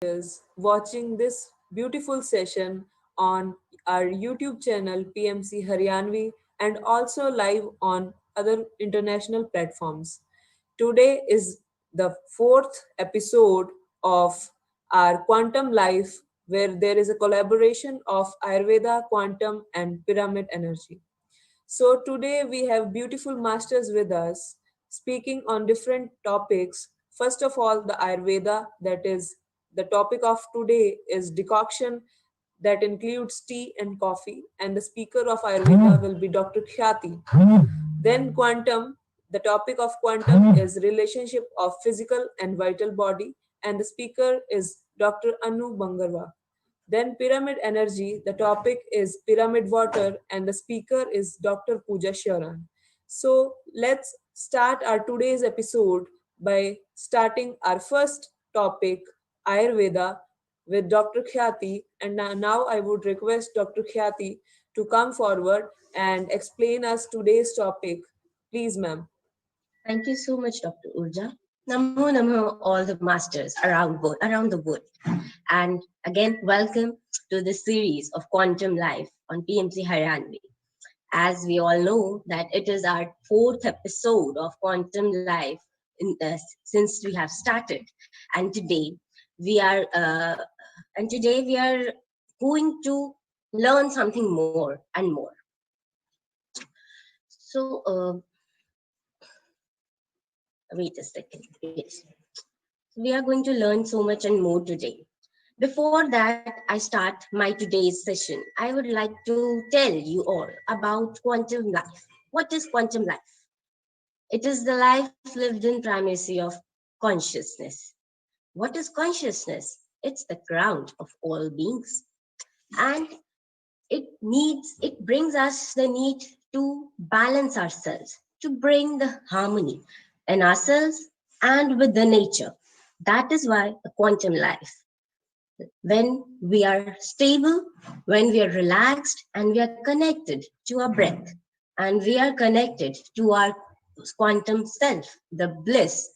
is watching this beautiful session on our YouTube channel PMC Haryanvi and also live on other international platforms. Today is the fourth episode of our Quantum Life, where there is a collaboration of Ayurveda, quantum, and pyramid energy. So today we have beautiful masters with us speaking on different topics. First of all, the Ayurveda, that is the topic of today is decoction that includes tea and coffee, and the speaker of Ayurveda will be Dr. Khyati. Then quantum, the topic of quantum is relationship of physical and vital body, and the speaker is Dr. Anu Bangarwa. Then pyramid energy, the topic is pyramid water and the speaker is Dr. Pooja Sharan. So let's start our today's episode by starting our first topic, Ayurveda, with Dr. Khyati. And now I would request Dr. Khyati to come forward and explain us today's topic. Please, ma'am. Thank you so much, Dr. Urja. Namo Namo, all the masters around the world. And again, welcome to the series of Quantum Life on PMC Haryanvi. As we all know that it is our fourth episode of Quantum Life since we have started. And today we are going to learn something more and more. So, wait a second. Yes. We are going to learn so much and more today. Before that, I start my today's session. I would like to tell you all about quantum life. What is quantum life? It is the life lived in primacy of consciousness. What is consciousness? It's the ground of all beings. And it brings us the need to balance ourselves, to bring the harmony in ourselves and with the nature. That is why a quantum life. When we are stable, when we are relaxed, and we are connected to our breath, and we are connected to our quantum self, the bliss.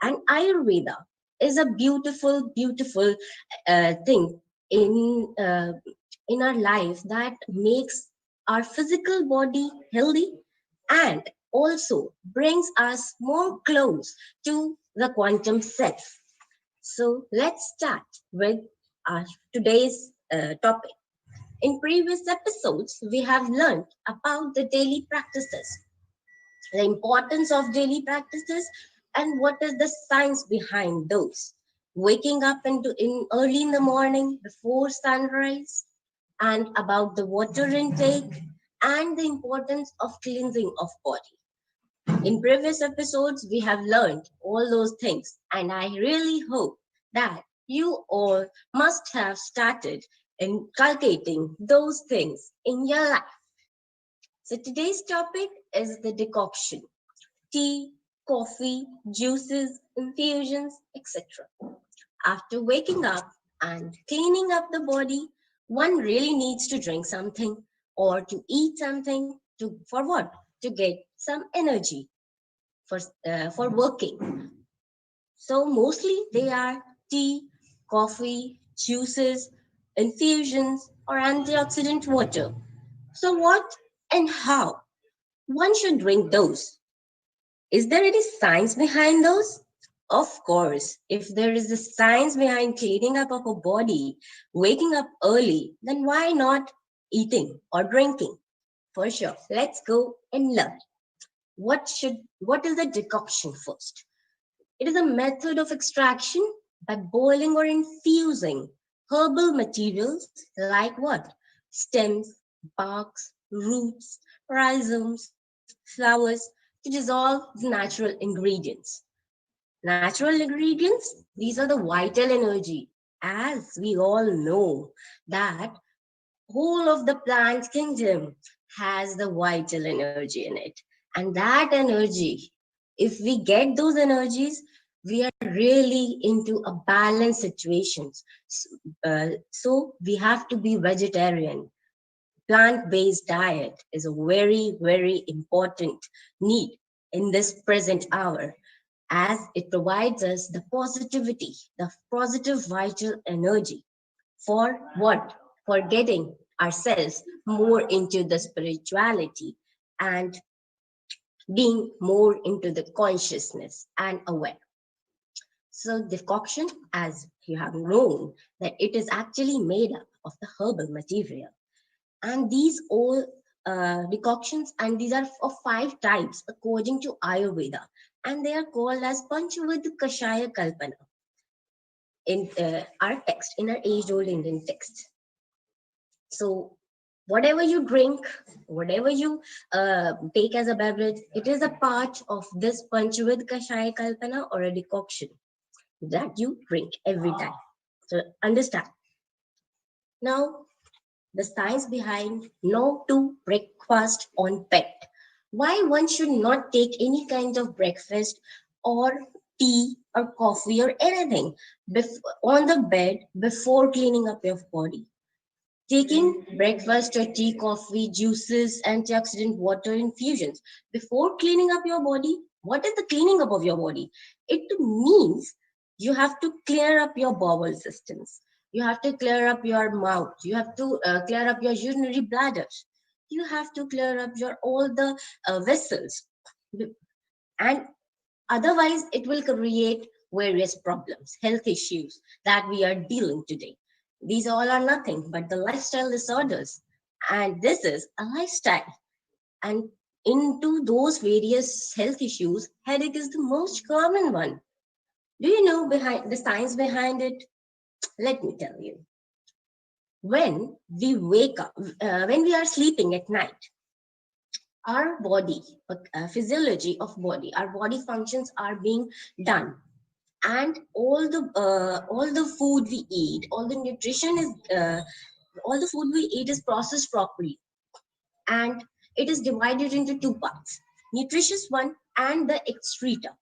And Ayurveda is a beautiful, beautiful thing in our life that makes our physical body healthy and also brings us more close to the quantum self. So let's start with our today's topic. In previous episodes, we have learned about the daily practices, the importance of daily practices, and what is the science behind those. Waking up in early in the morning before sunrise, and about the water intake, and the importance of cleansing of body. In previous episodes, we have learned all those things, and I really hope that you all must have started inculcating those things in your life. So today's topic is the decoction: tea, coffee, juices, infusions, etc. After waking up and cleaning up the body, one really needs to drink something or to eat something for what? To get some energy for working. So mostly they are tea, coffee, juices, infusions, or antioxidant water. So what and how one should drink those? Is there any science behind those? Of course, if there is a science behind cleaning up of a body, waking up early, then why not eating or drinking? For sure. Let's go and learn. What is the decoction first? It is a method of extraction by boiling or infusing herbal materials like what? Stems, barks, roots, rhizomes, flowers to dissolve the natural ingredients. Natural ingredients, these are the vital energy. As we all know that whole of the plant kingdom has the vital energy in it. And that energy, if we get those energies, we are really into a balanced situations. So we have to be vegetarian. Plant-based diet is a very, very important need in this present hour. as it provides us the positivity, the positive vital energy. For what? For getting ourselves more into the spirituality and being more into the consciousness and aware. So decoction, as you have known, that it is actually made up of the herbal material. And these all decoctions, and these are of 5 types according to Ayurveda. And they are called as Panchavad Kashaya Kalpana in our text, in our age-old Indian text. So whatever you drink, whatever you take as a beverage, it is a part of this Panchavad Kashaya Kalpana or a decoction that you drink every time. So understand. Now, the science behind no to breakfast on pet. Why one should not take any kind of breakfast or tea or coffee or anything on the bed before cleaning up your body. Taking breakfast or tea, coffee, juices, antioxidant water infusions before cleaning up your body. What is the cleaning up of your body? It means you have to clear up your bowel systems. You have to clear up your mouth. You have to clear up your urinary bladder. You have to clear up your all the vessels, and otherwise it will create various problems, health issues that we are dealing today. These all are nothing but the lifestyle disorders. And this is a lifestyle. And into those various health issues, headache is the most common one. Do you know behind the science behind it? Let me tell you. When we wake up, when we are sleeping at night, our body, physiology of body, our body functions are being done, and all the food we eat, all the nutrition is all the food we eat is processed properly, and it is divided into 2 parts: nutritious one and the excreta.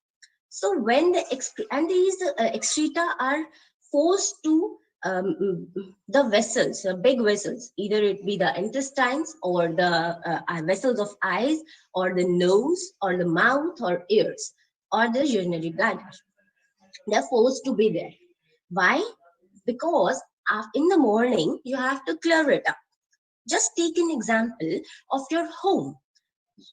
So when the and these excreta are forced to the vessels, big vessels, either it be the intestines or the vessels of eyes or the nose or the mouth or ears or the urinary bladder. They're forced to be there. Why? Because in the morning you have to clear it up. Just take an example of your home.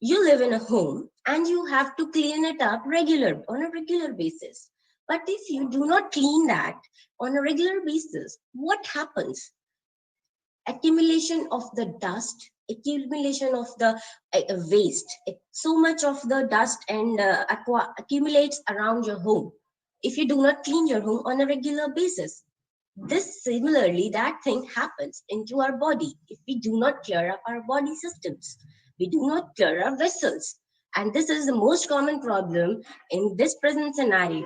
You live in a home and you have to clean it up on a regular basis. But if you do not clean that on a regular basis, what happens? Accumulation of the dust, accumulation of the waste. So much of the dust and accumulates around your home if you do not clean your home on a regular basis. This similarly, that thing happens into our body if we do not clear up our body systems. We do not clear our vessels. And this is the most common problem in this present scenario.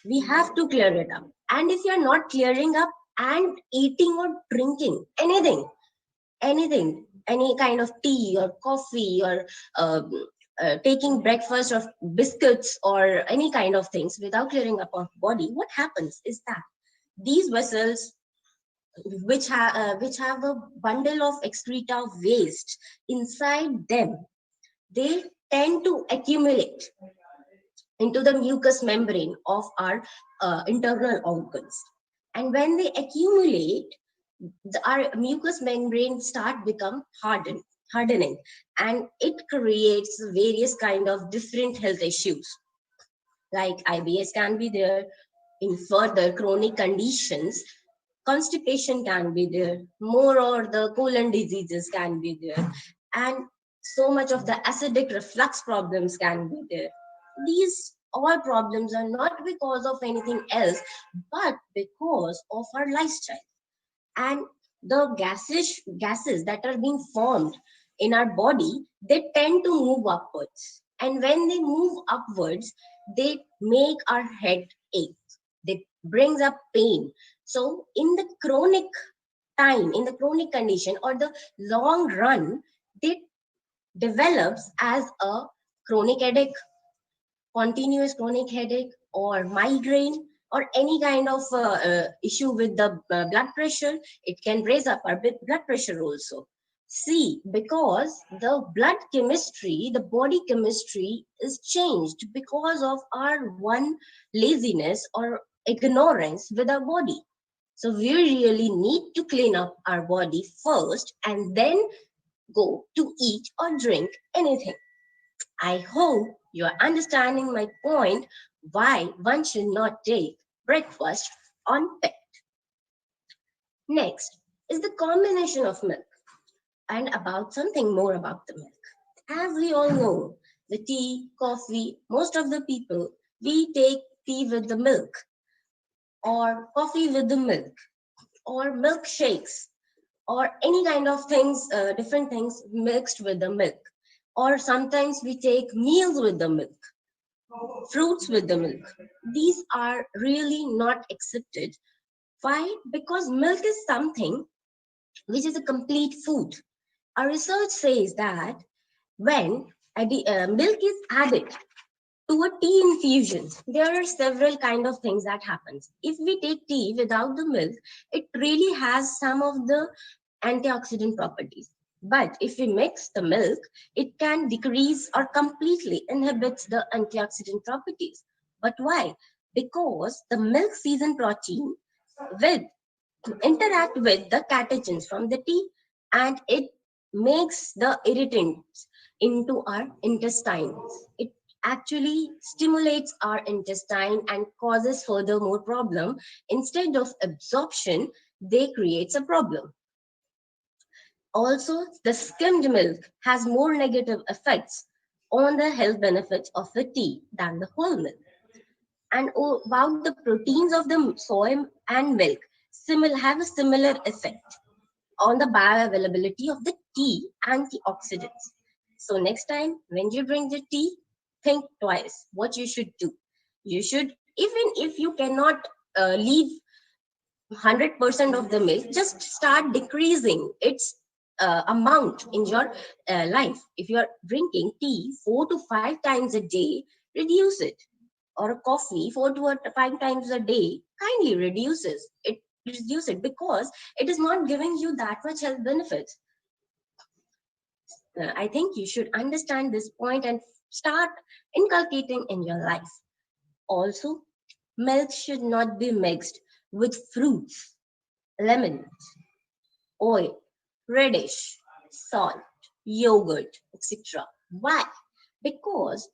We have to clear it up. And if you're not clearing up and eating or drinking anything, any kind of tea or coffee or taking breakfast or biscuits or any kind of things without clearing up our body, what happens is that these vessels, which have a bundle of excreta waste inside them, they tend to accumulate into the mucous membrane of our internal organs. And when they accumulate, our mucous membrane start become hardening, and it creates various kind of different health issues, like IBS can be there. In further chronic conditions, constipation can be there, more or the colon diseases can be there, and so much of the acidic reflux problems can be there. These all problems are not because of anything else, but because of our lifestyle. And the gases that are being formed in our body, they tend to move upwards, and when they move upwards, they make our head ache, they brings up pain. So in the chronic condition or the long run, they develops as a chronic headache, continuous chronic headache, or migraine, or any kind of issue with the blood pressure. It can raise up our blood pressure also. See, because the blood chemistry, the body chemistry is changed because of our one laziness or ignorance with our body. So we really need to clean up our body first and then go to eat or drink anything. I hope you are understanding my point why one should not take breakfast on pet. Next is the combination of milk and about something more about the milk. As we all know, the tea, coffee, most of the people, we take tea with the milk or coffee with the milk or milkshakes or any kind of things, different things mixed with the milk. Or sometimes we take meals with the milk, fruits with the milk. These are really not accepted. Why? Because milk is something which is a complete food. Our research says that when milk is added to a tea infusion, there are several kind of things that happens. If we take tea without the milk, it really has some of the antioxidant properties. But if we mix the milk, it can decrease or completely inhibits the antioxidant properties. But why? Because the milk season protein with interact with the catechins from the tea, and it makes the irritants into our intestines. It actually stimulates our intestine and causes furthermore problem. Instead of absorption, they creates a problem. Also, the skimmed milk has more negative effects on the health benefits of the tea than the whole milk. And about the proteins of the soy and milk have a similar effect on the bioavailability of the tea antioxidants. So next time when you drink the tea, think twice what you should do. You should, even if you cannot leave 100% of the milk, just start decreasing its amount in your life. If you are drinking tea 4 to 5 times a day, reduce it. Or a coffee 4 to 5 times a day, kindly reduce it because it is not giving you that much health benefits. I think you should understand this point and start inculcating in your life. Also, milk should not be mixed with fruits, lemons, oil, radish, salt, yogurt, etc. Why? Because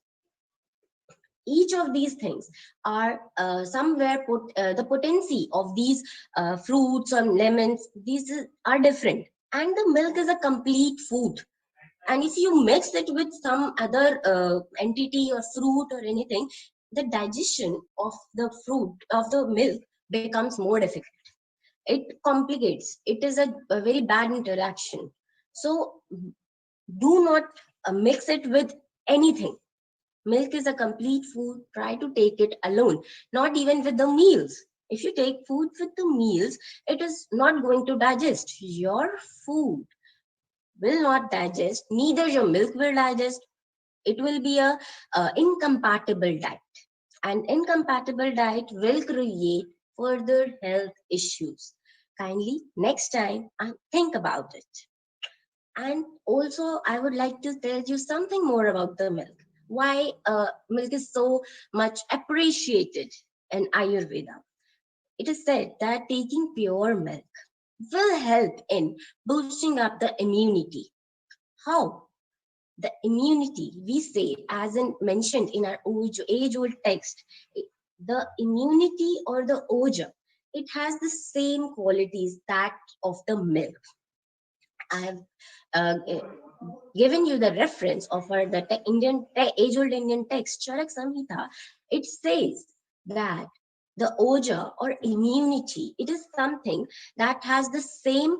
each of these things are somewhere the potency of these fruits or lemons, are different, and the milk is a complete food. And if you mix it with some other entity or fruit or anything, the digestion of the fruit of the milk becomes more difficult. It complicates. It is a very bad interaction. So do not mix it with anything. Milk is a complete food. Try to take it alone, not even with the meals. If you take food with the meals, it is not going to digest. Your food will not digest, neither your milk will digest. It will be a incompatible diet. And incompatible diet will create further health issues. Kindly, next time, think about it. And also, I would like to tell you something more about the milk. Why milk is so much appreciated in Ayurveda. It is said that taking pure milk will help in boosting up the immunity. How? The immunity, we say, as in mentioned in our age-old text, the immunity or the oja, it has the same qualities that of the milk. I have given you the reference of the age-old Indian text, Charak Samhita. It says that the oja or immunity, it is something that has the same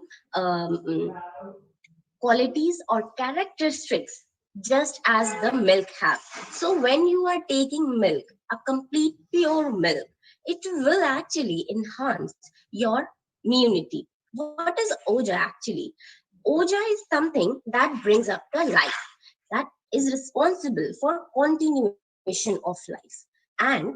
qualities or characteristics just as the milk have. So when you are taking milk, a complete pure milk, it will actually enhance your immunity. What is oja actually? Oja is something that brings up the life, that is responsible for continuation of life, and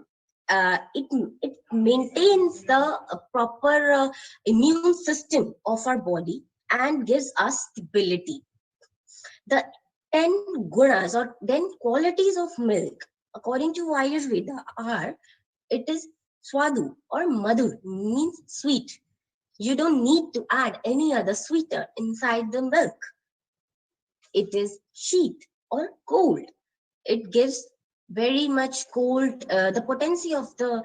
it maintains the proper immune system of our body, and gives us stability. The 10 gunas or 10 qualities of milk, according to Ayurveda, are it is swadu or madhur, means sweet. You don't need to add any other sweeter inside the milk. It is sheath or cold. It gives very much cold. The potency of the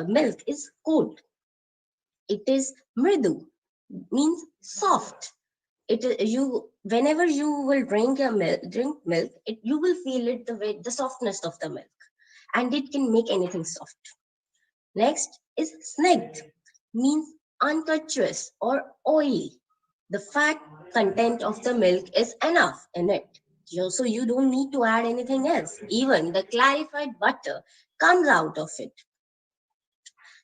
milk is cold. It is mridu, means soft. You whenever you will drink milk, you will feel it the softness of the milk, and it can make anything soft. Next is snaked, means untouchous or oily. The fat content of the milk is enough in it. So you don't need to add anything else. Even the clarified butter comes out of it.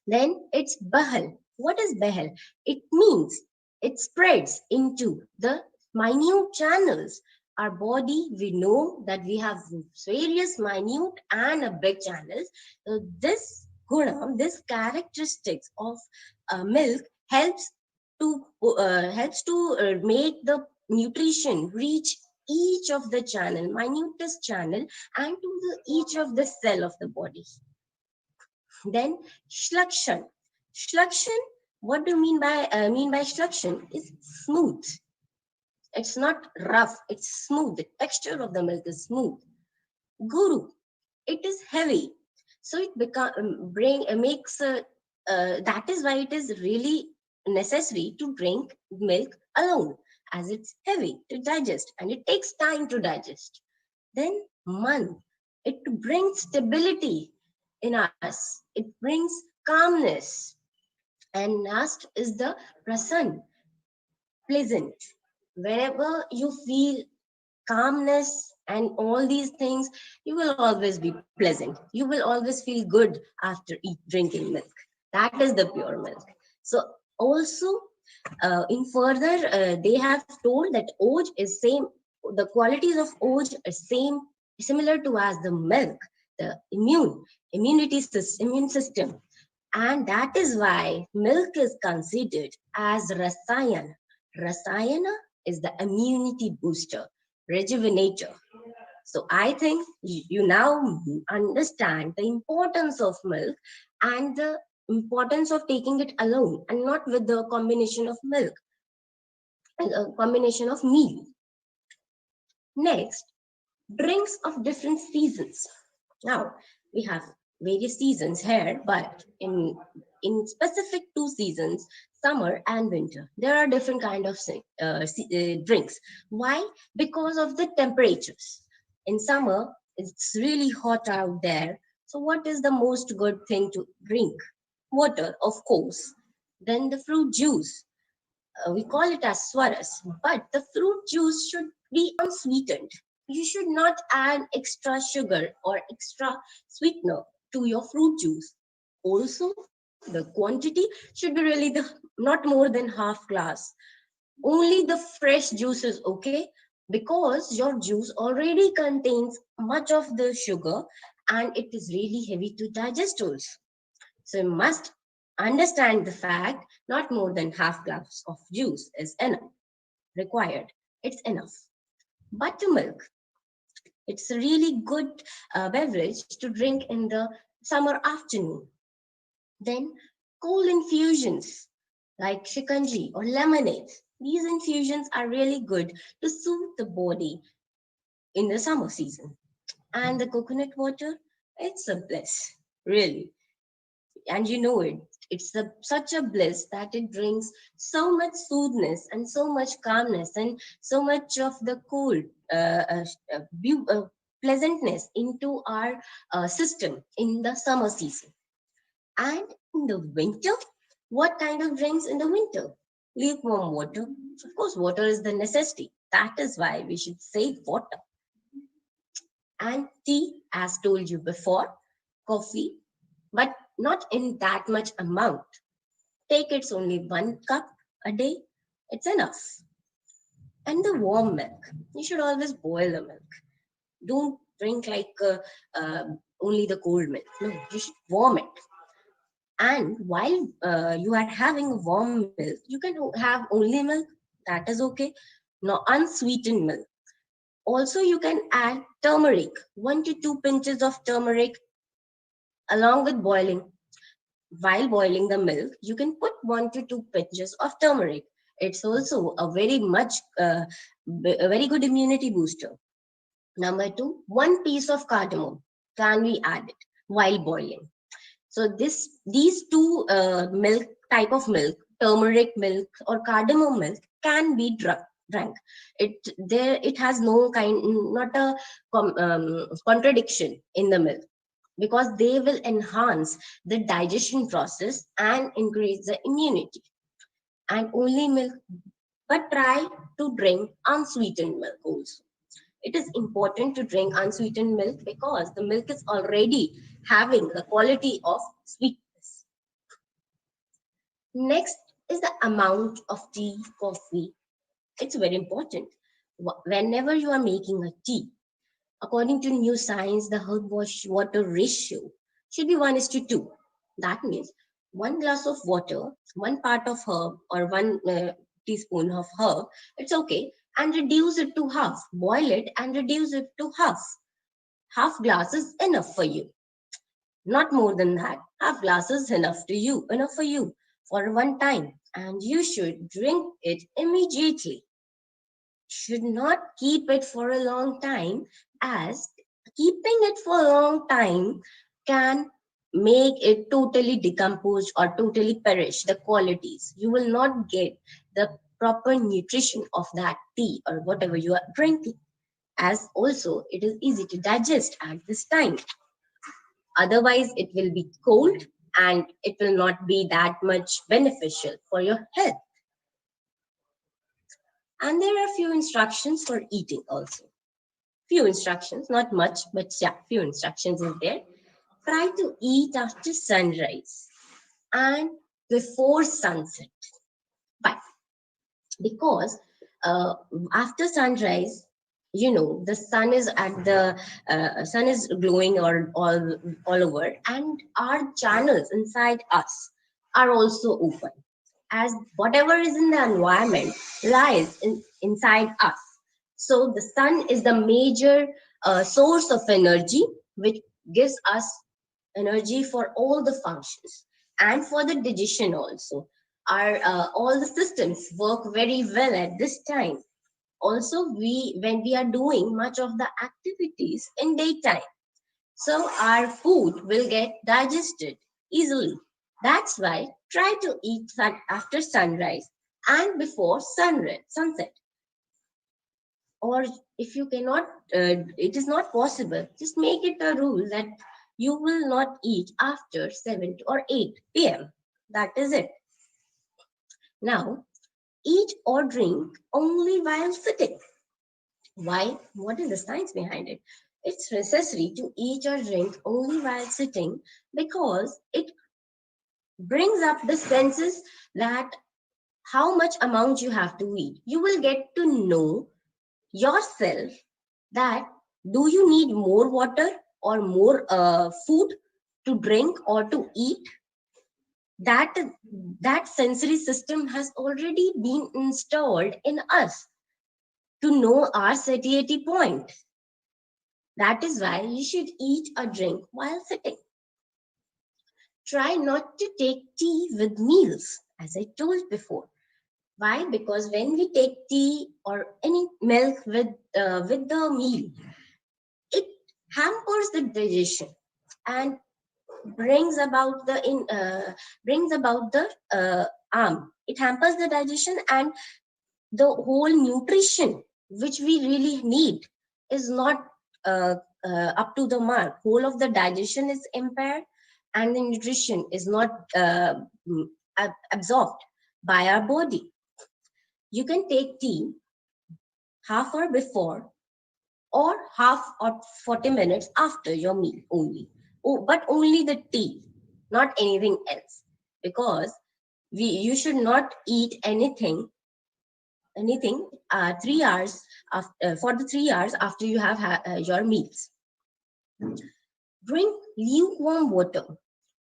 Then it's Bahal. What is Bahal? It means it spreads into the minute channels. Our body, we know that we have various minute and a big channels. This guna, this characteristics of milk helps to make the nutrition reach each of the channel, minutest channel, and to each of the cell of the body. Then shlakshan. Shlakshan, what do you mean by shlakshan? Is smooth. It's not rough. It's smooth. The texture of the milk is smooth. Guru, it is heavy. So it makes that is why it is really necessary to drink milk alone, as it's heavy to digest and it takes time to digest. Then man, it brings stability in us. It brings calmness. And last is the prasan, pleasant. Wherever you feel calmness and all these things, you will always be pleasant. You will always feel good after drinking milk. That is the pure milk. So also, in further, they have told that oj is same. The qualities of oj are similar to as the milk, the immune system, and that is why milk is considered as rasayana. Rasayana is the immunity booster, rejuvenator. So I think you now understand the importance of milk and the importance of taking it alone and not with the combination of milk and a combination of meal. Next, drinks of different seasons. Now we have various seasons here, but in specific two seasons, summer and winter, there are different kind of drinks. Why? Because of the temperatures. In summer, it's really hot out there. So what is the most good thing to drink? Water, of course. Then the fruit juice. We call it as swaras, but the fruit juice should be unsweetened. You should not add extra sugar or extra sweetener to your fruit juice. Also, the quantity should be really not more than half glass. Only the fresh juice is okay, because your juice already contains much of the sugar and it is really heavy to digest also. So you must understand the fact not more than half glass of juice is enough, required. It's enough. Buttermilk, it's a really good beverage to drink in the summer afternoon. Then cold infusions like shikanji or lemonade. These infusions are really good to soothe the body in the summer season. And the coconut water, it's a bliss, really. And you know it. It's such a bliss that it brings so much soothness and so much calmness and so much of the cool pleasantness into our system in the summer season. And in the winter, what kind of drinks in the winter? Lukewarm water. Of course, water is the necessity. That is why we should save water. And tea, as told you before, coffee, but not in that much amount. Take it's only 1 cup a day. It's enough. And the warm milk. You should always boil the milk. Don't drink like only the cold milk. No, you should warm it. And while you are having warm milk, you can have only milk. That is okay. No unsweetened milk. Also, you can add turmeric, 1 to 2 pinches of turmeric along with boiling. While boiling the milk, you can put 1 to 2 pinches of turmeric. It's also a a very good immunity booster. Number two, 1 piece of cardamom can be added while boiling. So these two milk type of milk, turmeric milk or cardamom milk, can be drank. It has no kind, not a contradiction in the milk, because they will enhance the digestion process and increase the immunity. And only milk, but try to drink unsweetened milk also. It is important to drink unsweetened milk because the milk is already having the quality of sweetness. Next is the amount of tea, coffee. It's very important. Whenever you are making a tea, according to new science, the herb water ratio should be 1 is to 2. That means 1 glass of water, one part of herb or one teaspoon of herb, it's okay, and reduce it to half. Boil it and reduce it to half. Half glass is enough for you. Not more than that. Half glass is enough for you for one time. And you should drink it immediately. Should not keep it for a long time, as keeping it for a long time can make it totally decomposed or totally perish the qualities. You will not get the proper nutrition of that tea or whatever you are drinking, as also it is easy to digest at this time. Otherwise it will be cold and it will not be that much beneficial for your health. And there are few instructions for eating also. Few instructions, not much, but yeah, few instructions is there. Try to eat after sunrise and before sunset. Why? Because uh, after sunrise, the sun is glowing all over, and our channels inside us are also open, as whatever is in the environment lies inside us. So the sun is the major source of energy, which gives us energy for all the functions and for the digestion also. Our all the systems work very well at this time. Also, when we are doing much of the activities in daytime, so our food will get digested easily. That's why try to eat after sunrise and before sunset. Or if you cannot, it is not possible, just make it a rule that you will not eat after 7 or 8 p.m. That is it. Now, eat or drink only while sitting. Why? What is the science behind it? It's necessary to eat or drink only while sitting because it brings up the senses that how much amount you have to eat. You will get to know yourself that do you need more water or more food to drink or to eat. That sensory system has already been installed in us to know our satiety point. That is why you should eat or drink while sitting. Try not to take tea with meals, as I told before. Why? Because when we take tea or any milk with the meal, it hampers the digestion and brings about the arm. It hampers the digestion, and the whole nutrition which we really need is not uh, up to the mark. Whole of the digestion is impaired, and the nutrition is not mm, absorbed by our body. You can take tea half hour before or half or 40 minutes after your meal only. Oh, but only the tea, not anything else. Because you should not eat anything 3 hours after, for the 3 hours after you have your meals. Drink lukewarm water.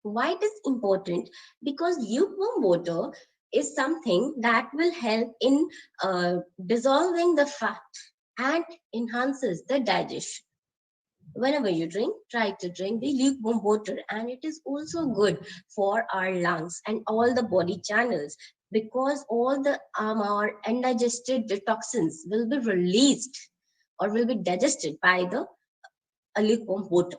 Why it is important? Because lukewarm water is something that will help in dissolving the fat and enhances the digestion. Whenever you drink, try to drink the lukewarm water, and it is also good for our lungs and all the body channels, because all the our undigested toxins will be released or will be digested by the lukewarm water.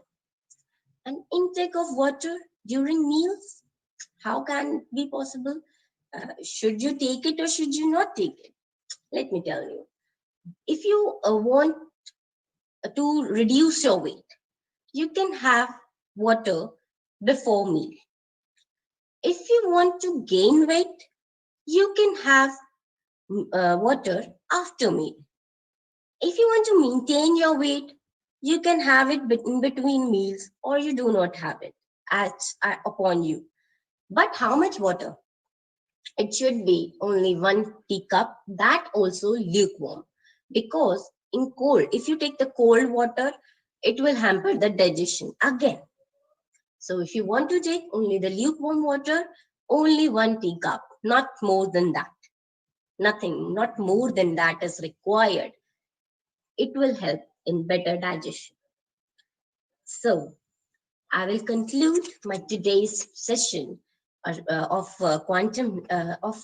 An intake of water during meals, how can it be possible? Should you take it or should you not take it? Let me tell you. If you want to reduce your weight, you can have water before meal. If you want to gain weight, you can have water after meal. If you want to maintain your weight, you can have it in between meals or you do not have it as upon you. But how much water? It should be only 1 teacup, that also lukewarm. Because in cold, if you take the cold water, it will hamper the digestion again. So if you want to take only the lukewarm water, only 1 teacup, not more than that. Nothing, not more than that is required. It will help in better digestion. So I will conclude my today's session of quantum of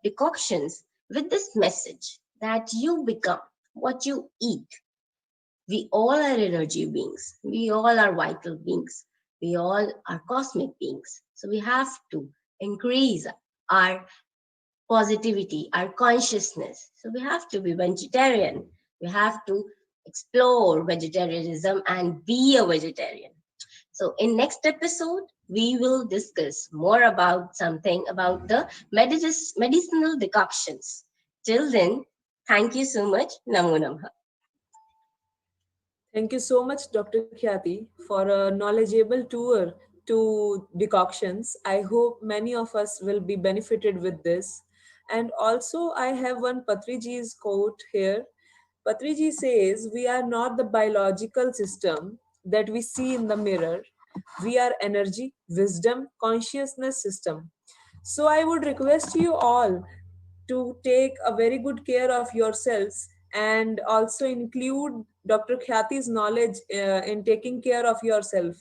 decoctions with this message that you become what you eat. We all are energy beings. We all are vital beings. We all are cosmic beings. So we have to increase our positivity, our consciousness. So we have to be vegetarian. We have to explore vegetarianism and be a vegetarian. So in next episode, we will discuss more about something about the medicinal decoctions. Till then, thank you so much. Namo Namaha. Thank you so much, Dr. Khyati, for a knowledgeable tour to decoctions. I hope many of us will be benefited with this. And also, I have one Patriji's quote here. Patriji says, "We are not the biological system that we see in the mirror. We are energy, wisdom, consciousness system." So I would request you all to take a very good care of yourselves and also include Dr. Khyati's knowledge in taking care of yourself,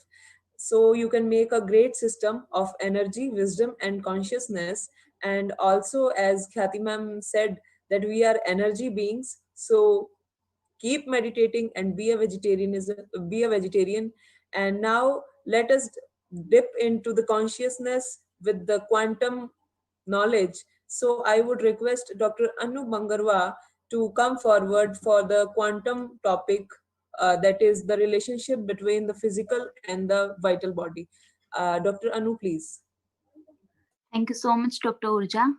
so you can make a great system of energy, wisdom, and consciousness. And also, as Khyati ma'am said, that we are energy beings. So keep meditating and be a vegetarian. And now let us dip into the consciousness with the quantum knowledge. So I would request Dr. Anu Bangarwa to come forward for the quantum topic, that is the relationship between the physical and the vital body. Dr. Anu, please. Thank you so much, Dr. Urja.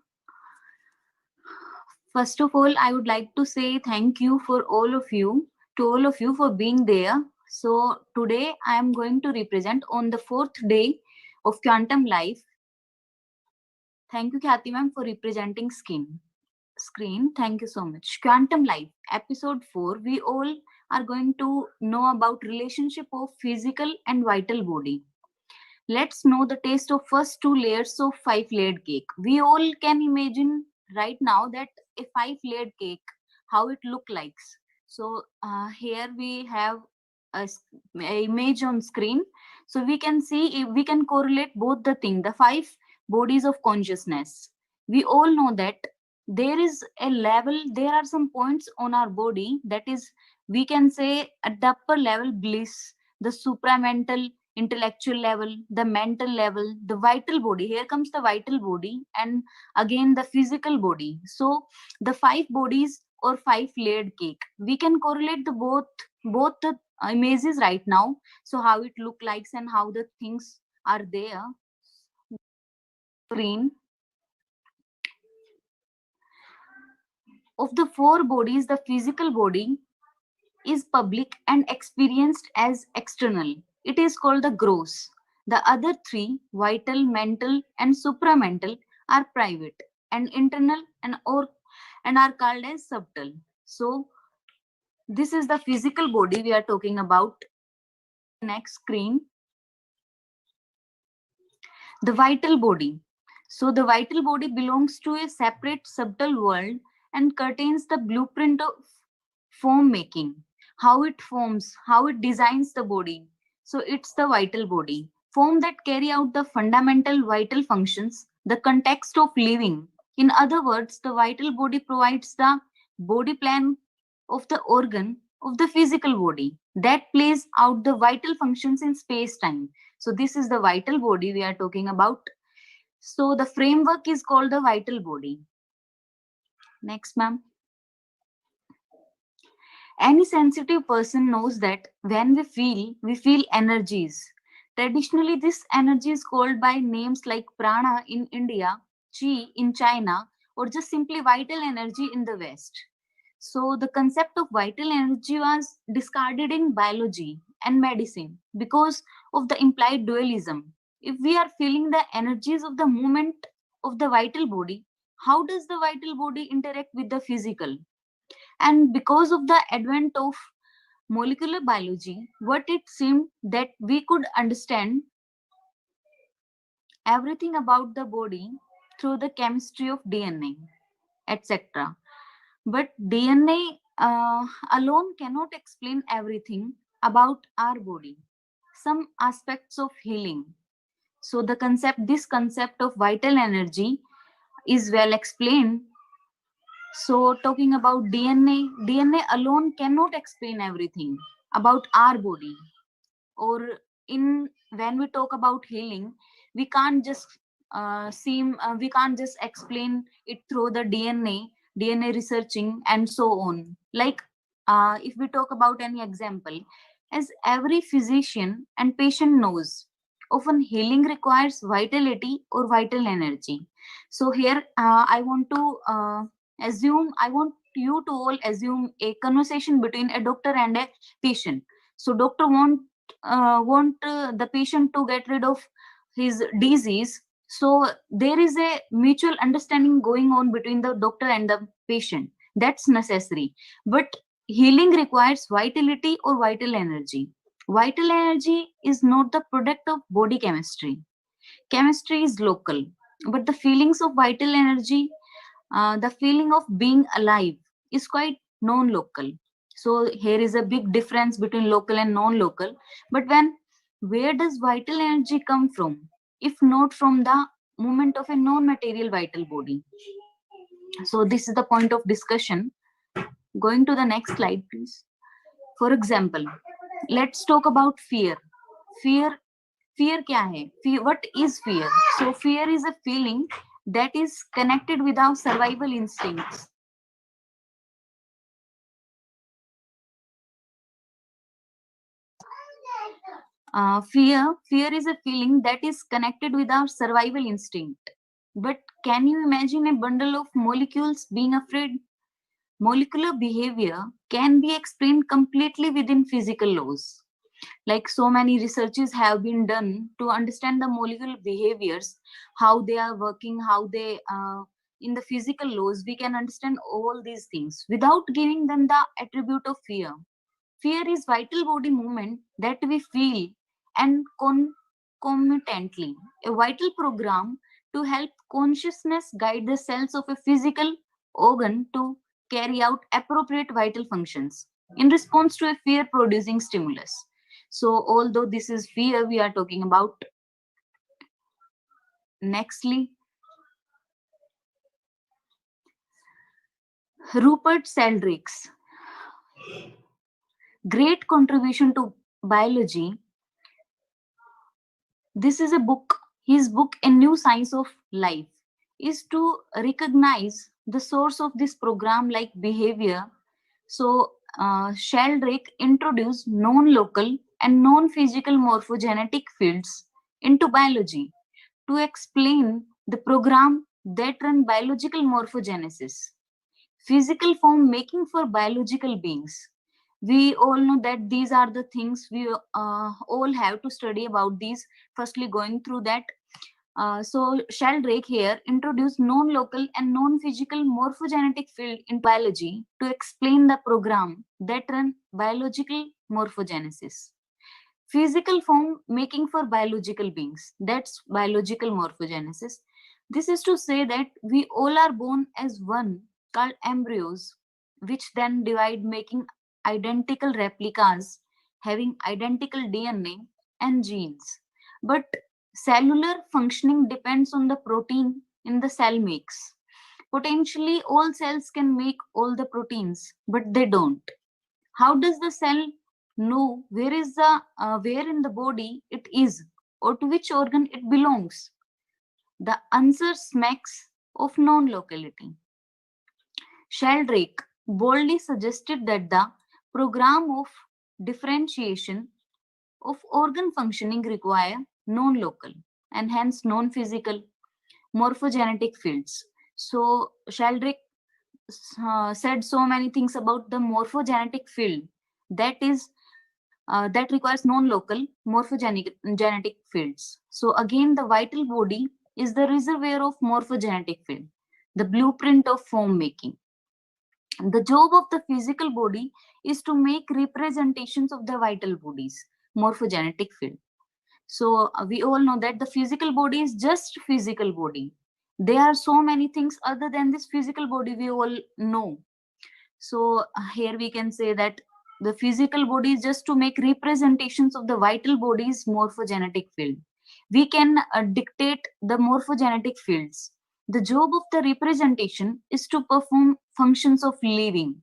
First of all, I would like to say thank you for to all of you for being there. So today I am going to represent on the fourth day of Quantum Life. Thank you, Khyati ma'am, for representing screen. Thank you so much. Quantum Life, episode 4. We all are going to know about relationship of physical and vital body. Let's know the taste of first two layers of 5 layered cake. We all can imagine right now that a 5 layered cake, how it look like. So here we have a image on screen. So we can see, if we can correlate both the thing, the 5 bodies of consciousness. We all know that there is a level, there are some points on our body that is, we can say, at the upper level bliss, the supramental intellectual level, the mental level, the vital body. Here comes the vital body, and again the physical body. So the 5 bodies or 5 layered cake. We can correlate the both the images right now. So how it look likes and how the things are there. Screen of the 4 bodies, the physical body is public and experienced as external. It is called the gross. The other 3, vital, mental, and supramental, are private and internal and are called as subtle. So this is the physical body we are talking about. Next screen. The vital body. So the vital body belongs to a separate subtle world and contains the blueprint of form making, how it forms, how it designs the body. So it's the vital body, form that carry out the fundamental vital functions, the context of living. In other words, the vital body provides the body plan of the organ of the physical body that plays out the vital functions in space time. So this is the vital body we are talking about. So the framework is called the vital body. Next, ma'am. Any sensitive person knows that when we feel energies. Traditionally, this energy is called by names like prana in India, chi in China, or just simply vital energy in the West. So the concept of vital energy was discarded in biology and medicine because of the implied dualism. If we are feeling the energies of the movement of the vital body, how does the vital body interact with the physical? And because of the advent of molecular biology, what it seemed that we could understand everything about the body through the chemistry of DNA, etc. But DNA alone cannot explain everything about our body. Some aspects of healing. So this concept of vital energy is well explained. So talking about DNA alone cannot explain everything about our body. Or in when we talk about healing, we can't just we can't just explain it through the DNA researching and so on. Like if we talk about any example, as every physician and patient knows, often healing requires vitality or vital energy. So here I want you to all assume a conversation between a doctor and a patient. So doctor want the patient to get rid of his disease. So there is a mutual understanding going on between the doctor and the patient. That's necessary. But healing requires vitality or vital energy. Vital energy is not the product of body chemistry. Chemistry is local, but the feelings of vital energy, the feeling of being alive, is quite non-local. So here is a big difference between local and non-local. But where does vital energy come from, if not from the movement of a non-material vital body? So this is the point of discussion. Going to the next slide, please. For example, let's talk about fear. Fear Fear क्या है? What is fear? So fear is a feeling that is connected with our survival instincts. Fear is a feeling that is connected with our survival instinct. But can you imagine a bundle of molecules being afraid? Molecular behavior can be explained completely within physical laws. Like so many researches have been done to understand the molecular behaviors, how they are working, how they in the physical laws we can understand all these things without giving them the attribute of fear. Fear is vital body movement that we feel, and concomitantly a vital program to help consciousness guide the cells of a physical organ to carry out appropriate vital functions in response to a fear producing stimulus. So although this is fear we are talking about. Nextly, Rupert Sheldrake's great contribution to biology. This is a book, his book, A New Science of Life, is to recognize the source of this program like behavior. So, Sheldrake introduced non-local and non-physical morphogenetic fields into biology to explain the program that run biological morphogenesis, physical form making for biological beings. We all know that these are the things we all have to study about these. Firstly, going through that. So Sheldrake here introduced non-local and non-physical morphogenetic field in biology to explain the program that run biological morphogenesis. Physical form making for biological beings, that's biological morphogenesis. This is to say that we all are born as one, called embryos, which then divide, making identical replicas having identical DNA and genes. But cellular functioning depends on the protein in the cell makes. Potentially, all cells can make all the proteins, but they don't. How does the cell know where in the body it is or to which organ it belongs? The answer smacks of non-locality. Sheldrake boldly suggested that the program of differentiation of organ functioning require non-local and hence non-physical morphogenetic fields. So Sheldrake said so many things about the morphogenetic field that requires non-local morphogenic genetic fields. So again, the vital body is the reservoir of morphogenetic field, the blueprint of form making. The job of the physical body is to make representations of the vital bodies, morphogenetic field. So we all know that the physical body is just physical body. There are so many things other than this physical body we all know. So here we can say that the physical body is just to make representations of the vital body's morphogenetic field. We can dictate the morphogenetic fields. The job of the representation is to perform functions of living,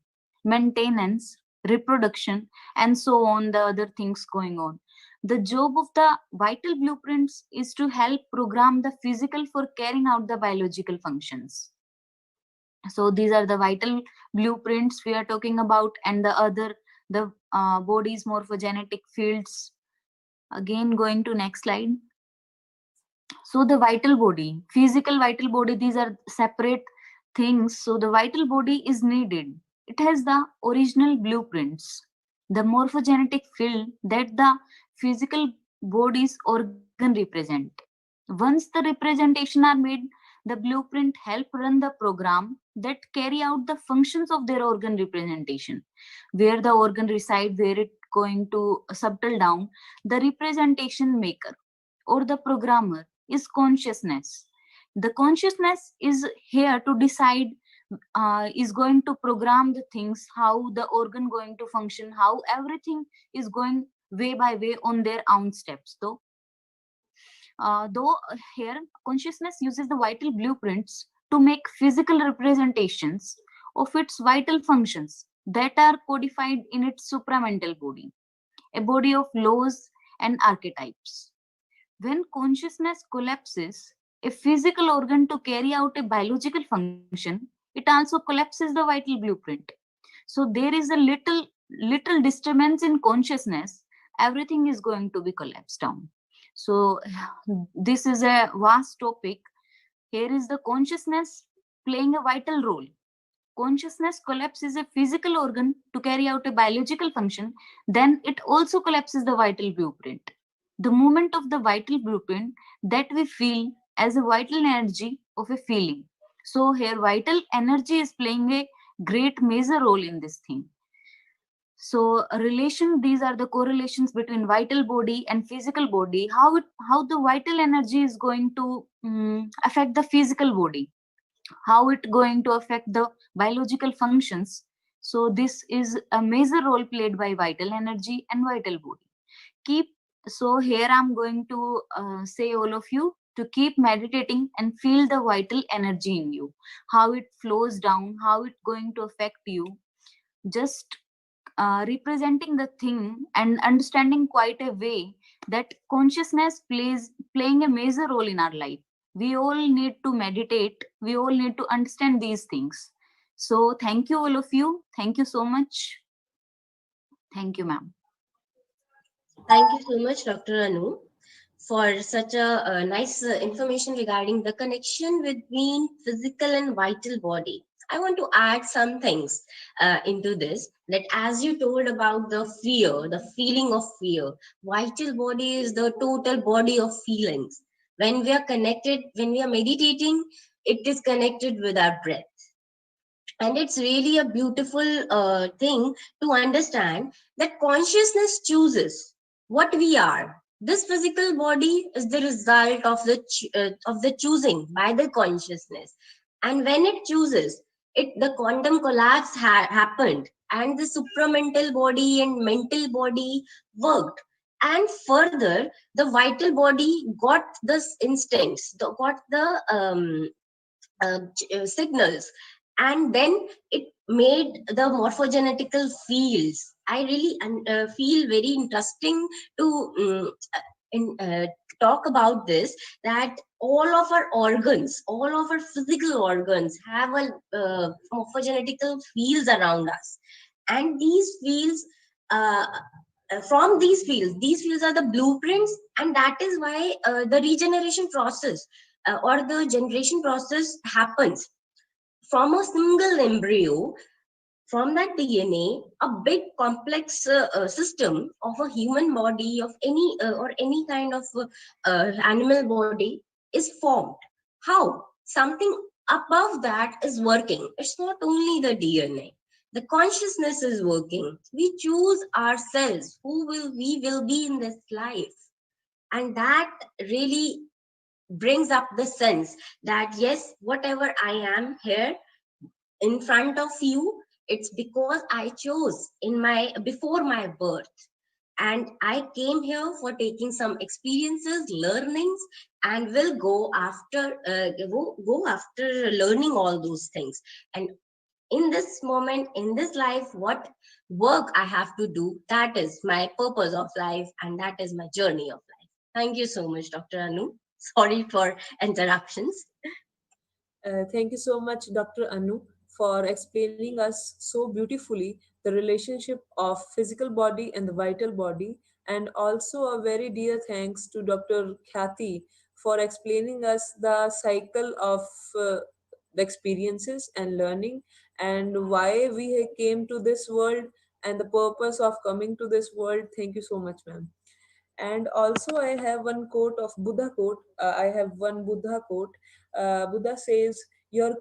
maintenance, reproduction, and so on, the other things going on. The job of the vital blueprints is to help program the physical for carrying out the biological functions. So these are the vital blueprints we are talking about, and the other, the body's morphogenetic fields. Again, going to next slide. So the vital body, physical vital body, these are separate things. So the vital body is needed. It has the original blueprints, the morphogenetic field that the physical body's organ represent. Once the representation are made, the blueprint help run the program that carry out the functions of their organ representation. Where the organ reside, where it going to subtle down, the representation maker or the programmer is consciousness. The consciousness is here to decide, is going to program the things, how the organ going to function, how everything is going way by way on their own steps. Though here consciousness uses the vital blueprints to make physical representations of its vital functions that are codified in its supramental body, a body of laws and archetypes. When consciousness collapses a physical organ to carry out a biological function, it also collapses the vital blueprint. So there is a little disturbance in consciousness, everything is going to be collapsed down. So this is a vast topic. Here is the consciousness playing a vital role. Consciousness collapses a physical organ to carry out a biological function, then it also collapses the vital blueprint. The movement of the vital blueprint that we feel as a vital energy of a feeling. So here vital energy is playing a great major role in this thing. So a relation, these are the correlations between vital body and physical body, how the vital energy is going to affect the physical body, how it going to affect the biological functions. So this is a major role played by vital energy and vital body. Keep, so here I'm going to say all of you to keep meditating and feel the vital energy in you, how it flows down, how it going to affect you. Just representing the thing and understanding quite a way that consciousness plays playing a major role in our life. We all need to meditate, we all need to understand these things. So thank you all of you, thank you so much. Thank you, ma'am. Thank you so much, Dr. Anu, for such a nice information regarding the connection between physical and vital body. I want to add some things into this. That as you told about the fear, the feeling of fear, vital body is the total body of feelings. When we are connected, when we are meditating, it is connected with our breath. And it's really a beautiful thing to understand that consciousness chooses what we are. This physical body is the result of the choosing by the consciousness, and when it chooses, it the quantum collapse happened, and the supramental body and mental body worked, and further the vital body got this instincts, got the signals, and then it made the morphogenetical fields. I really feel very interesting to talk about this, that all of our organs, all of our physical organs have a morphogenetical fields around us, and these fields uh, from these fields are the blueprints, and that is why the regeneration process or the generation process happens from a single embryo. From that DNA, a big complex system of a human body, of any or any kind of animal body is formed. How? Something above that is working. It's not only the DNA. The consciousness is working. We choose ourselves who will we will be in this life, and that really brings up the sense that yes, whatever I am here in front of you, it's because I chose in my before my birth, and I came here for taking some experiences, learnings, and will go after learning all those things. And in this moment, in this life, what work I have to do, that is my purpose of life, and that is my journey of life. Thank you so much, Dr. Anu. Sorry for interruptions. Thank you so much, Dr. Anu, for explaining us so beautifully the relationship of physical body and the vital body. And also a very dear thanks to Dr. Khyati for explaining us the cycle of the experiences and learning, and why we came to this world and the purpose of coming to this world. Thank you so much, ma'am. And also I have one quote of Buddha quote. I have one Buddha quote. Buddha says, your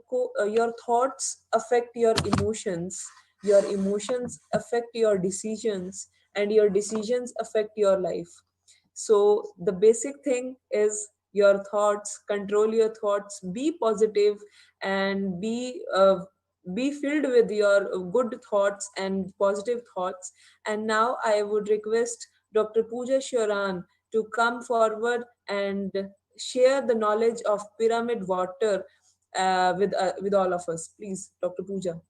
thoughts affect your emotions, your emotions affect your decisions, and your decisions affect your life. So the basic thing is your thoughts, control your thoughts, be positive, and be filled with your good thoughts and positive thoughts. And now I would request Dr. Pooja Shoran to come forward and share the knowledge of pyramid water with all of us. Please, Dr. Pooja.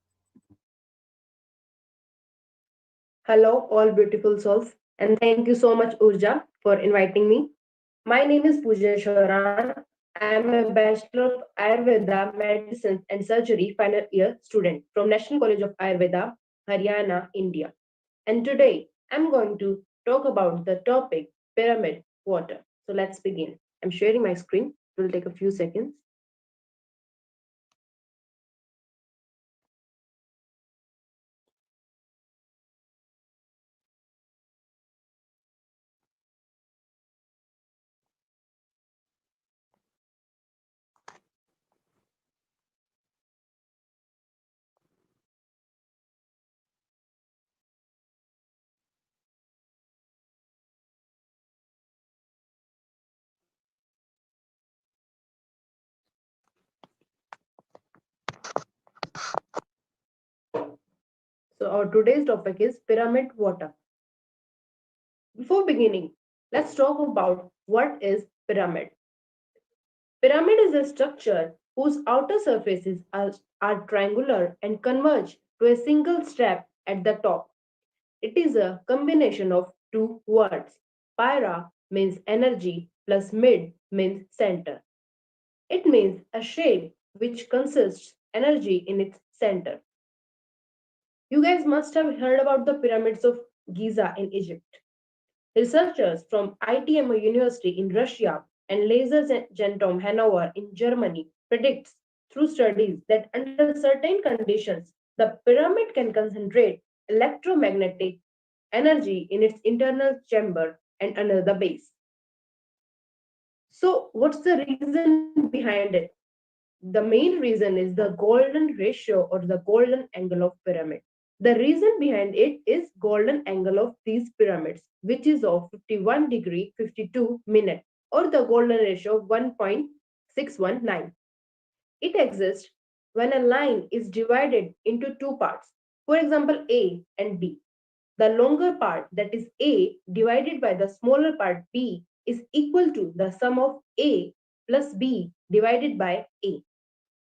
Hello, all beautiful souls, and thank you so much, Urja, for inviting me. My name is Pooja Shoran. I am a Bachelor of Ayurveda, Medicine, and Surgery final year student from National College of Ayurveda, Haryana, India. And today, I'm going to talk about the topic pyramid water. So let's begin. I'm sharing my screen. It will take a few seconds. So our today's topic is pyramid water. Before beginning, let's talk about what is pyramid. Pyramid is a structure whose outer surfaces are triangular and converge to a single step at the top. It is a combination of two words. Pyra means energy plus mid means center. It means a shape which consists energy in its center. You guys must have heard about the pyramids of Giza in Egypt. Researchers from ITM University in Russia and Laserzentum Hanover in Germany predicts through studies that under certain conditions, the pyramid can concentrate electromagnetic energy in its internal chamber and under the base. So, what's the reason behind it? The main reason is the golden ratio or the golden angle of pyramid. The reason behind it is golden angle of these pyramids, which is of 51 degree 52 minute, or the golden ratio of 1.619. It exists when a line is divided into two parts, for example A and B. The longer part, that is A, divided by the smaller part B, is equal to the sum of A plus B divided by A,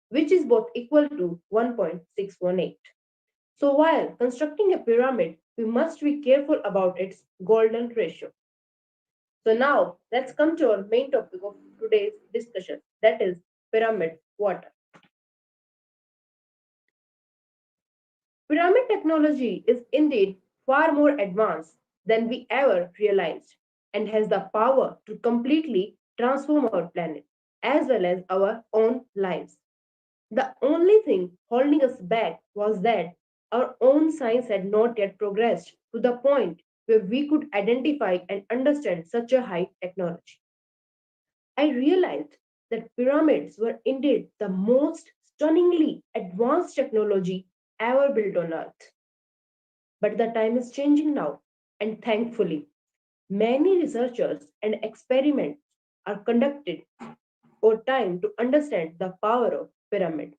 which is both equal to 1.618. So while constructing a pyramid, we must be careful about its golden ratio. So now let's come to our main topic of today's discussion, that is pyramid water. Pyramid technology is indeed far more advanced than we ever realized and has the power to completely transform our planet as well as our own lives. The only thing holding us back was that our own science had not yet progressed to the point where we could identify and understand such a high technology. I realized that pyramids were indeed the most stunningly advanced technology ever built on Earth. But the time is changing now, and thankfully, many researchers and experiments are conducted over time to understand the power of pyramid.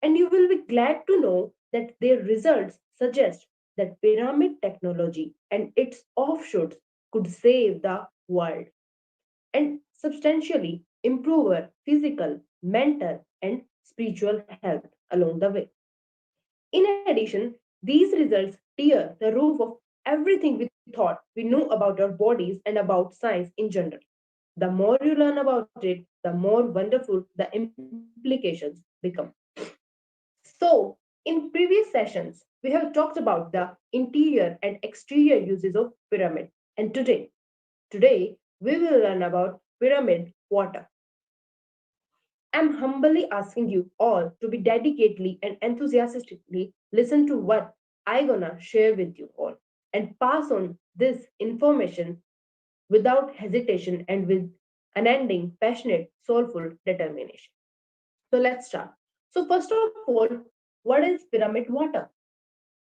And you will be glad to know that their results suggest that pyramid technology and its offshoots could save the world and substantially improve our physical, mental, and spiritual health along the way. In addition, these results tear the roof of everything we thought we knew about our bodies and about science in general. The more you learn about it, the more wonderful the implications become. So, in previous sessions, we have talked about the interior and exterior uses of pyramid. And today we will learn about pyramid water. I'm humbly asking you all to be dedicatedly and enthusiastically listen to what I gonna share with you all and pass on this information without hesitation and with unending, passionate, soulful determination. So let's start. So first of all, what is pyramid water?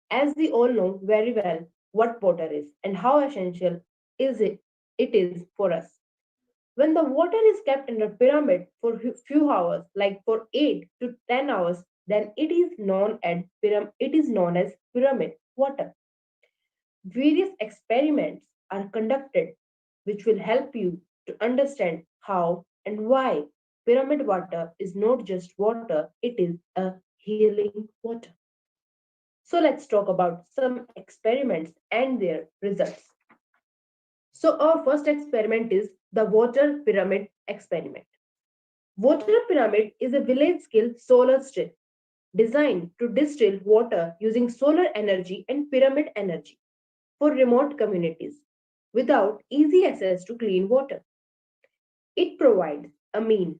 As we all know very well what water is and how essential is it is for us. When the water is kept in a pyramid for a few hours, like for 8 to 10 hours, then it is known as pyramid water. Various experiments are conducted which will help you to understand how and why pyramid water is not just water, it is a healing water. So let's talk about some experiments and their results. So our first experiment is the water pyramid experiment. Water pyramid is a village scale solar strip designed to distill water using solar energy and pyramid energy for remote communities without easy access to clean water. It provides a means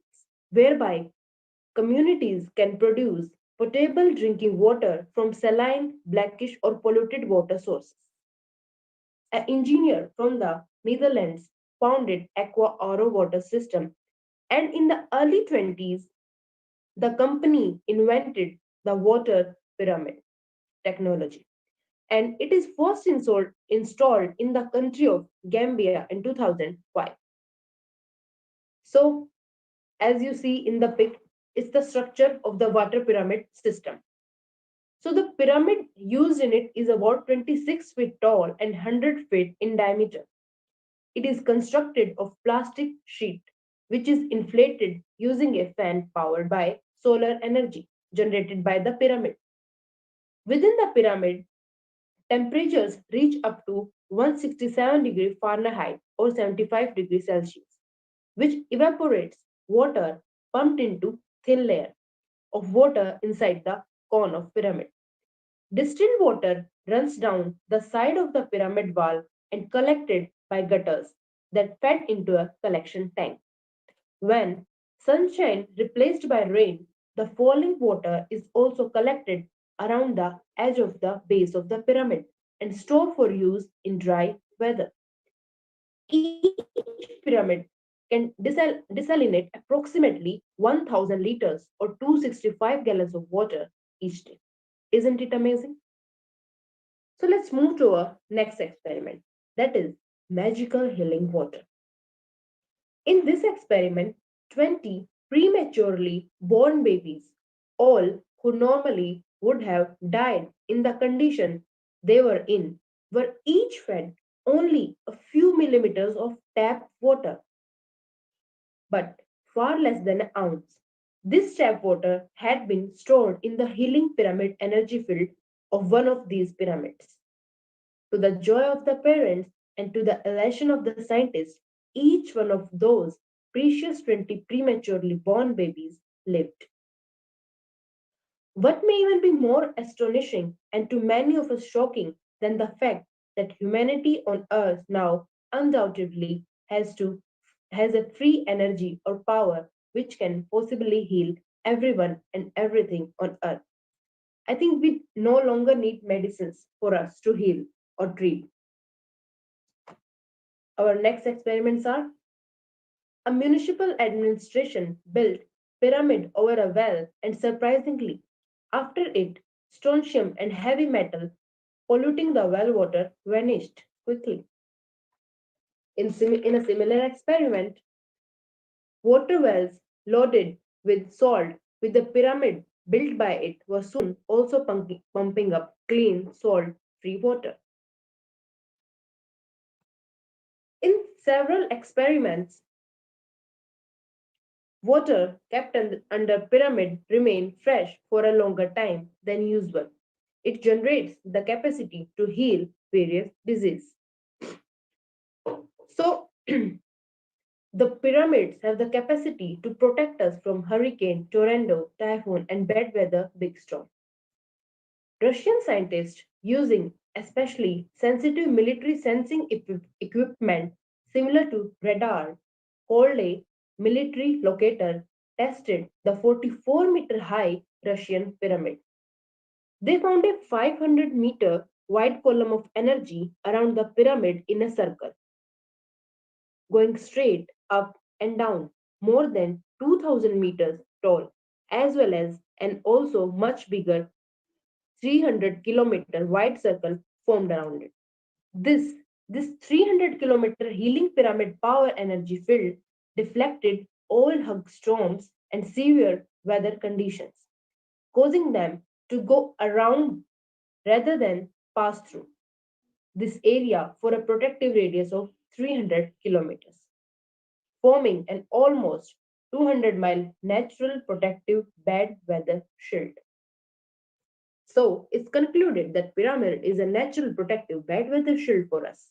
whereby communities can produce potable drinking water from saline, blackish, or polluted water sources. An engineer from the Netherlands founded Aqua Oro water system, and in the early 20s, the company invented the water pyramid technology. And it is first installed in the country of Gambia in 2005. So, as you see in the pic, it's the structure of the water pyramid system. So, the pyramid used in it is about 26 feet tall and 100 feet in diameter. It is constructed of plastic sheet, which is inflated using a fan powered by solar energy generated by the pyramid. Within the pyramid, temperatures reach up to 167 degrees Fahrenheit or 75 degrees Celsius, which evaporates water pumped into thin layer of water inside the cone of pyramid. Distilled water runs down the side of the pyramid wall and collected by gutters that fed into a collection tank. When sunshine replaced by rain, the falling water is also collected around the edge of the base of the pyramid and stored for use in dry weather. Each pyramid can desalinate approximately 1000 liters or 265 gallons of water each day. Isn't it amazing? So let's move to our next experiment, that is magical healing water. In this experiment, 20 prematurely born babies, all who normally would have died in the condition they were in, were each fed only a few millimeters of tap water, but far less than an ounce. This tap water had been stored in the healing pyramid energy field of one of these pyramids. To the joy of the parents and to the elation of the scientists, each one of those precious 20 prematurely born babies lived. What may even be more astonishing and to many of us shocking than the fact that humanity on earth now undoubtedly has a free energy or power which can possibly heal everyone and everything on earth. I think we no longer need medicines for us to heal or treat. Our next experiments are: a municipal administration built pyramid over a well, and surprisingly, after it, strontium and heavy metal polluting the well water vanished quickly. In a similar experiment, water wells loaded with salt with the pyramid built by it were soon also pumping up clean, salt-free water. In several experiments, water kept under pyramid remain fresh for a longer time than usual. It generates the capacity to heal various diseases. So, the pyramids have the capacity to protect us from hurricane, tornado, typhoon, and bad weather big storm. Russian scientists, using especially sensitive military sensing equipment similar to radar, called a military locator, tested the 44-meter high Russian pyramid. They found a 500-meter wide column of energy around the pyramid in a circle, going straight up and down, more than 2000 meters tall, as well as an also much bigger 300-kilometer wide circle formed around it. This, this 300-kilometer healing pyramid power energy field deflected all hug storms and severe weather conditions, causing them to go around rather than pass through this area for a protective radius of 300 kilometers, forming an almost 200-mile natural protective bad weather shield. So it's concluded that pyramid is a natural protective bad weather shield for us,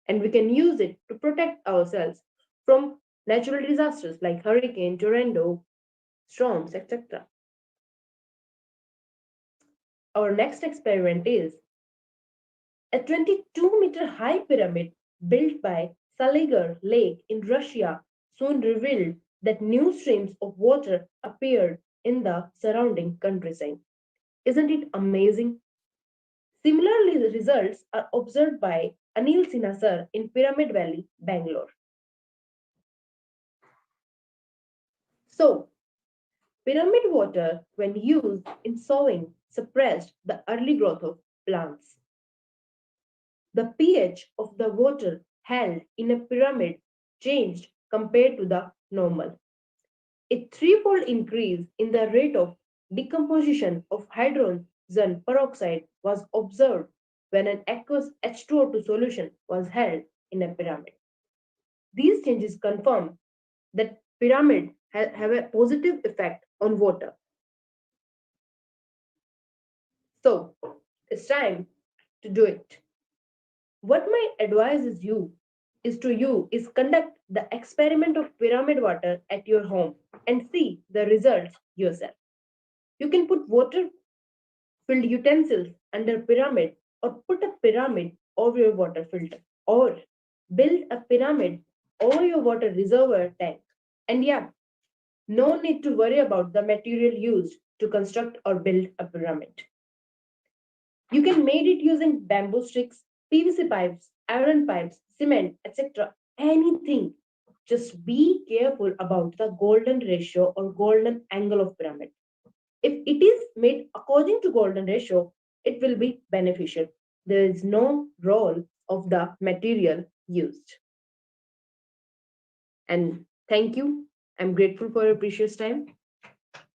and we can use it to protect ourselves from natural disasters like hurricane, tornado, storms, etc. Our next experiment is a 22-meter high pyramid built by Saligar Lake in Russia soon revealed that new streams of water appeared in the surrounding countryside. Isn't it amazing? Similarly, the results are observed by Anil Sinha sir in Pyramid Valley, Bangalore. So, pyramid water, when used in sowing, suppressed the early growth of plants. The pH of the water held in a pyramid changed compared to the normal. A threefold increase in the rate of decomposition of hydrogen peroxide was observed when an aqueous H2O2 solution was held in a pyramid. These changes confirm that pyramids have a positive effect on water. So it's time to do it. What my advice is to you is conduct the experiment of pyramid water at your home and see the results yourself. You can put water filled utensils under pyramid or put a pyramid over your water filter or build a pyramid over your water reservoir tank. And yeah, no need to worry about the material used to construct or build a pyramid. You can make it using bamboo sticks, PVC pipes, iron pipes, cement, etc. Anything. Just be careful about the golden ratio or golden angle of pyramid. If it is made according to golden ratio, it will be beneficial. There is no role of the material used. And thank you. I'm grateful for your precious time.